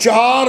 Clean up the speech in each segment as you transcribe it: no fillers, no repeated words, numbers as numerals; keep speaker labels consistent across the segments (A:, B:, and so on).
A: 4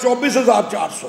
A: 24,400۔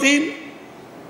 A: 3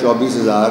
B: 24,000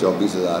B: 24,000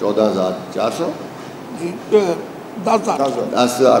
B: 14,400 10,000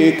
C: 1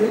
D: 1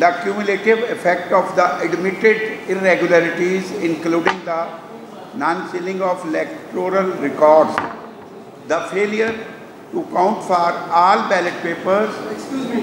E: The cumulative effect of the admitted irregularities, including the non-sealing of electoral records, the failure to count for all ballot papers.
D: Excuse me,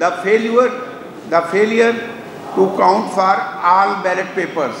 E: the failure to count for all ballot papers،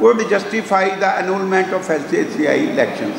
E: would justify the annulment of LCCI elections۔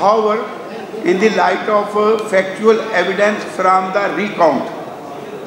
E: however in the light of factual evidence from the recount،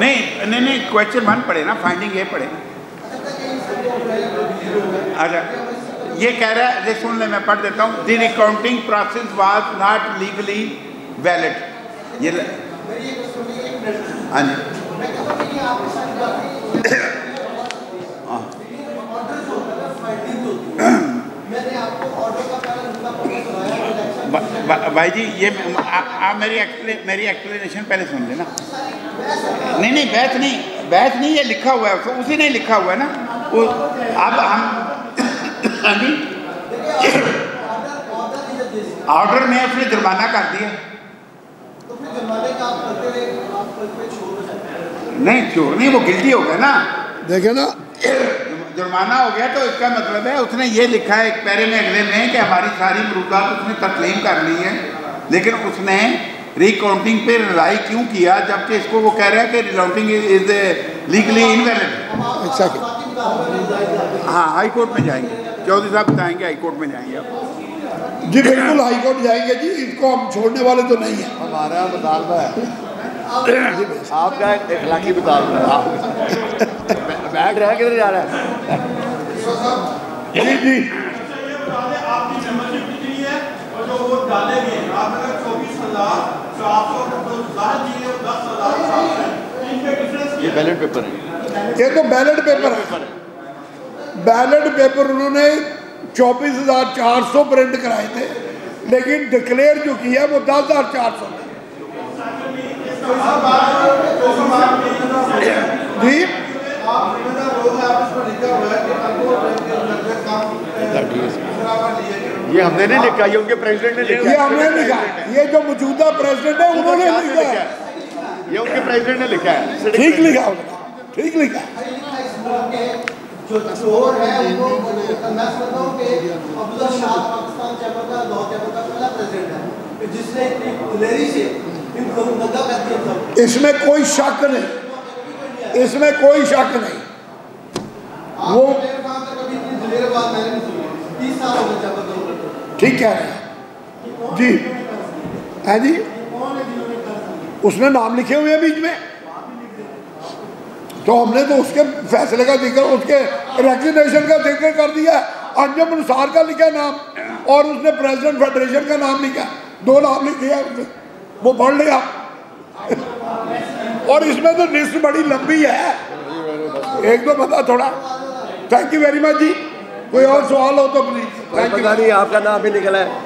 E: नहीं question 1 पढ़े ना, finding ए पढ़े। अच्छा ये कह रहा है, सुन ले मैं पढ़ देता हूँ। The recounting process was not legally valid. ये हाँ जी भाई जी ये आप मेरी एक्सप्लेनेशन पहले सुन लेना। नहीं बहस नहीं, ये लिखा हुआ है, उसी ने लिखा हुआ है ना। अब हम ऑर्डर में अपने जुर्माना कर दिया। नहीं चोर नहीं, वो गिल्टी हो गया ना,
A: देखे ना,
E: जुर्माना हो गया। तो इसका मतलब है उसने ये लिखा है एक पैरे में अगले में कि हमारी सारी मरूदात उसने तस्लीम कर ली है, लेकिन उसने रिकाउंटिंग पे रिलाई क्यों किया, जबकि इसको वो कह रहा है कि रिकाउंटिंग इज लीगली इनवैलिड। हाँ हाई कोर्ट में जाएंगे, चौधरी साहब बताएंगे, हाई कोर्ट में जाएंगे आप।
A: जी बिल्कुल हाई कोर्ट जाएंगे जी, इसको हम छोड़ने वाले तो नहीं है।
F: हमारा मुतालबा है, आपका इखलाकी मुतालबा है। बैठ रहा है, किधर जा रहा है?
A: जी जी
G: आपकी मेंबरशिप कितनी है और जो वोट डाले गए आपने 24,410 इनके डिफरेंस
F: ये बैलेट पेपर है,
A: ये तो बैलेट पेपर है। बैलेट पेपर उन्होंने 24,400 प्रिंट कराए थे, लेकिन डिक्लेयर जो किया वो 10,400 जी।
F: ये हमने नहीं लिखा, ये उनके प्रेसिडेंट ने लिखा।
A: ये हमने लिखा, ये जो मौजूदा प्रेसिडेंट है उन्होंने लिखा है,
F: ये उनके प्रेसिडेंट ने लिखा है।
A: ठीक लिखा उन्होंने, ठीक लिखा।
D: जो चोर है उनको मैं समझता हूँ कि अब्दुल्ला शाह पाकिस्तान चैम्बर का लाहौर चैम्बर का पहला प्रेसिडेंट है जिसने इतनी दिलेरी से इनको नंगा कर दिया था।
A: इसमें कोई शक नहीं, इसमें कोई शक नहीं। वो
D: कभी इतनी दिलेर बात मैंने नहीं सुनी, 30 साल हो गए चैम्बर का।
A: ठीक कह रहे हैं जी, है जी, उसने नाम लिखे हुए हैं बीच में, तो हमने तो उसके फैसले का जिक्र, उसके रेजिग्नेशन का जिक्र कर दिया। अंजुम अनुसार का लिखा नाम और उसने प्रेसिडेंट फेडरेशन का नाम लिखा, 2 नाम लिखे हैं उसने, वो पढ़ लिया। और इसमें तो लिस्ट बड़ी लंबी है, एक दो बता थोड़ा। थैंक यू वेरी मच जी। कोई और सवाल हो तो प्लीज।
B: पता नहीं आपका नाम भी निकला है।